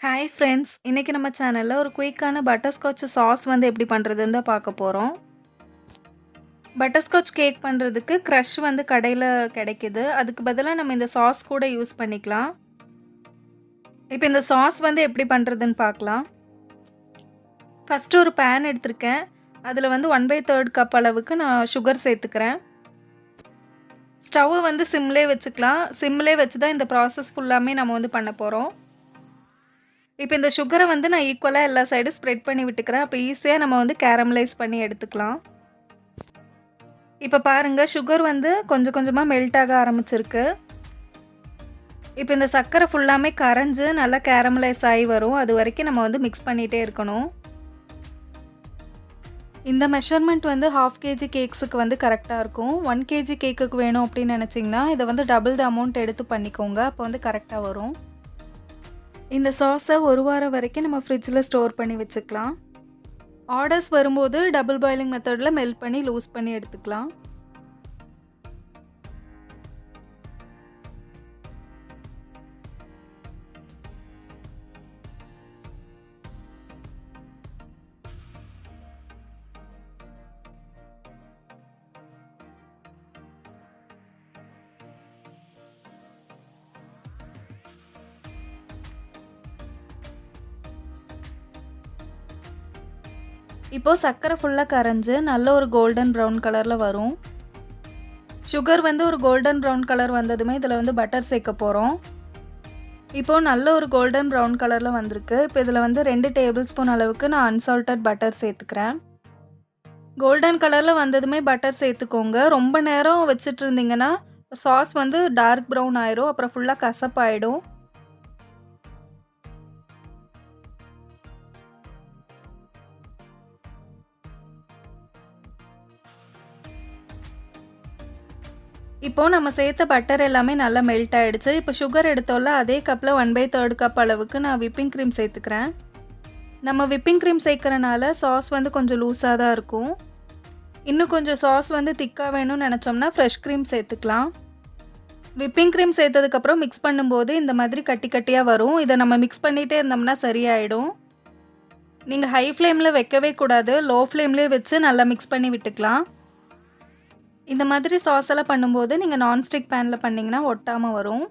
Hi friends, இன்னைக்கு நம்ம சேனல்ல ஒரு குயிக்கான பட்டர்ஸ்காட்ச் சாஸ் வந்து எப்படி பண்ணுறதுன்னு தான் பார்க்க போகிறோம். பட்டர்ஸ்காட்ச் கேக் பண்ணுறதுக்கு க்ரஷ் வந்து கடையில் கிடைக்குது. அதுக்கு பதிலாக நம்ம இந்த சாஸ் கூட யூஸ் பண்ணிக்கலாம். இப்போ இந்த சாஸ் வந்து எப்படி பண்ணுறதுன்னு பார்க்கலாம். ஃபஸ்ட்டு ஒரு பேன் எடுத்திருக்கேன். அதில் வந்து 1/3 கப் அளவுக்கு நான் சுகர் சேர்த்துக்கிறேன். ஸ்டவ்வை வந்து சிம்லே வச்சுக்கலாம். சிம்லே வச்சு தான் இந்த ப்ராசஸ் ஃபுல்லாமே நம்ம வந்து பண்ண போகிறோம். இப்போ இந்த சுகரை வந்து நான் ஈக்குவலாக எல்லா சைடும் ஸ்ப்ரெட் பண்ணி விட்டுக்கிறேன். அப்போ ஈஸியாக நம்ம வந்து கேரமலைஸ் பண்ணி எடுத்துக்கலாம். இப்போ பாருங்கள், சுகர் வந்து கொஞ்சம் கொஞ்சமாக மெல்ட் ஆக ஆரம்பிச்சிருக்கு. இப்போ இந்த சர்க்கரை ஃபுல்லாமே கரைஞ்சு நல்லா கேரமலைஸ் ஆகி வரும். அது வரைக்கும் நம்ம வந்து மிக்ஸ் பண்ணிகிட்டே இருக்கணும். இந்த மெஷர்மெண்ட் வந்து 1/2 kg கேக்ஸுக்கு வந்து கரெக்டாக இருக்கும். 1 kg கேக்குக்கு வேணும் அப்படின்னு நினச்சிங்கன்னா இதை வந்து டபுள் த அமௌண்ட் எடுத்து பண்ணிக்கோங்க. அப்போ வந்து கரெக்டாக வரும். இந்த சாஸை ஒரு வாரம் வரைக்கும் நம்ம ஃப்ரிட்ஜில் ஸ்டோர் பண்ணி வச்சுக்கலாம். ஆர்டர்ஸ் வரும்போது டபுள் பாயிலிங் மெத்தடில் மெல்ட் பண்ணி லூஸ் பண்ணி எடுத்துக்கலாம். இப்போது சர்க்கரை ஃபுல்லாக கரைஞ்சு நல்ல ஒரு கோல்டன் ப்ரௌன் கலரில் வரும். சுகர் வந்து ஒரு கோல்டன் ப்ரௌன் கலர் வந்ததுமே இதில் வந்து பட்டர் சேர்க்க போகிறோம். இப்போது நல்ல ஒரு கோல்டன் ப்ரௌன் கலரில் வந்திருக்கு. இப்போ இதில் வந்து 2 டேபிள் ஸ்பூன் அளவுக்கு நான் அன்சால்ட்டட் பட்டர் சேர்த்துக்கிறேன். கோல்டன் கலரில் வந்ததுமே பட்டர் சேர்த்துக்கோங்க. ரொம்ப நேரம் வச்சுட்டு இருந்தீங்கன்னா சாஸ் வந்து டார்க் ப்ரௌன் ஆயிரும். அப்புறம் ஃபுல்லாக கசப்பாயிடும். இப்போது நம்ம சேர்த்த பட்டர் எல்லாமே நல்லா மெல்ட் ஆகிடுச்சு. இப்போ சுகர் எடுத்தோம்ல, அதே கப்பில் 1/3 கப் அளவுக்கு நான் விப்பிங் க்ரீம் சேர்த்துக்கிறேன். நம்ம விப்பிங் க்ரீம் சேர்க்குறனால சாஸ் வந்து கொஞ்சம் லூஸாக தான் இருக்கும். இன்னும் கொஞ்சம் சாஸ் வந்து திக்காக வேணும்னு நினச்சோம்னா ஃப்ரெஷ் க்ரீம் சேர்த்துக்கலாம். விப்பிங் க்ரீம் சேர்த்ததுக்கப்புறம் மிக்ஸ் பண்ணும்போது இந்த மாதிரி கட்டி கட்டியாக வரும். இதை நம்ம மிக்ஸ் பண்ணிகிட்டே இருந்தோம்னா சரியாயிடும். நீங்கள் ஹை ஃப்ளேமில் வைக்கவே கூடாது. லோ ஃப்ளேம்லேயே வச்சு நல்லா மிக்ஸ் பண்ணி விட்டுக்கலாம். இந்த மாதிரி சாஸ் எல்லாம் பண்ணும்போது நீங்கள் நான்ஸ்டிக் பேனில் பண்ணிங்கன்னா ஒட்டாமல் வரும்.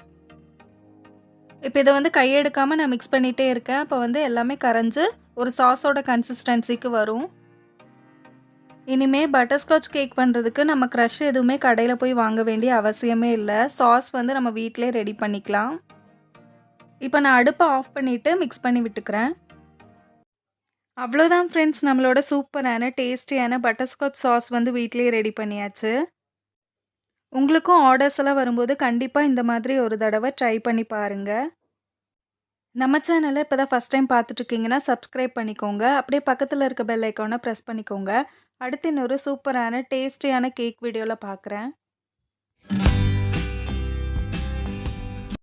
இப்போ இதை வந்து கையெடுக்காமல் நான் மிக்ஸ் பண்ணிகிட்டே இருக்கேன். அப்போ வந்து எல்லாமே கரைஞ்சு ஒரு சாஸோட கன்சிஸ்டன்சிக்கு வரும். இனிமேல் பட்டர்ஸ்காட்ச் கேக் பண்ணுறதுக்கு நம்ம க்ரஷ் எதுவுமே கடையில் போய் வாங்க வேண்டிய அவசியமே இல்லை. சாஸ் வந்து நம்ம வீட்டிலே ரெடி பண்ணிக்கலாம். இப்போ நான் அடுப்பை ஆஃப் பண்ணிவிட்டு மிக்ஸ் பண்ணி விட்டுக்கிறேன். அவ்வளோதான் ஃப்ரெண்ட்ஸ், நம்மளோட சூப்பரான டேஸ்டியான பட்டர்ஸ்காட்ச் சாஸ் வந்து வீட்டிலேயே ரெடி பண்ணியாச்சு. உங்களுக்கும் ஆர்டர்ஸ் எல்லாம் வரும்போது கண்டிப்பாக இந்த மாதிரி ஒரு தடவை ட்ரை பண்ணி பாருங்கள். நம்ம சேனலை இப்போ தான் ஃபஸ்ட் டைம் பார்த்துட்ருக்கீங்கன்னா சப்ஸ்கிரைப் பண்ணிக்கோங்க. அப்படியே பக்கத்தில் இருக்க பெல் ஐக்கானை ப்ரெஸ் பண்ணிக்கோங்க. அடுத்து இன்னொரு சூப்பரான டேஸ்டியான கேக் வீடியோவில் பார்க்குறேன்.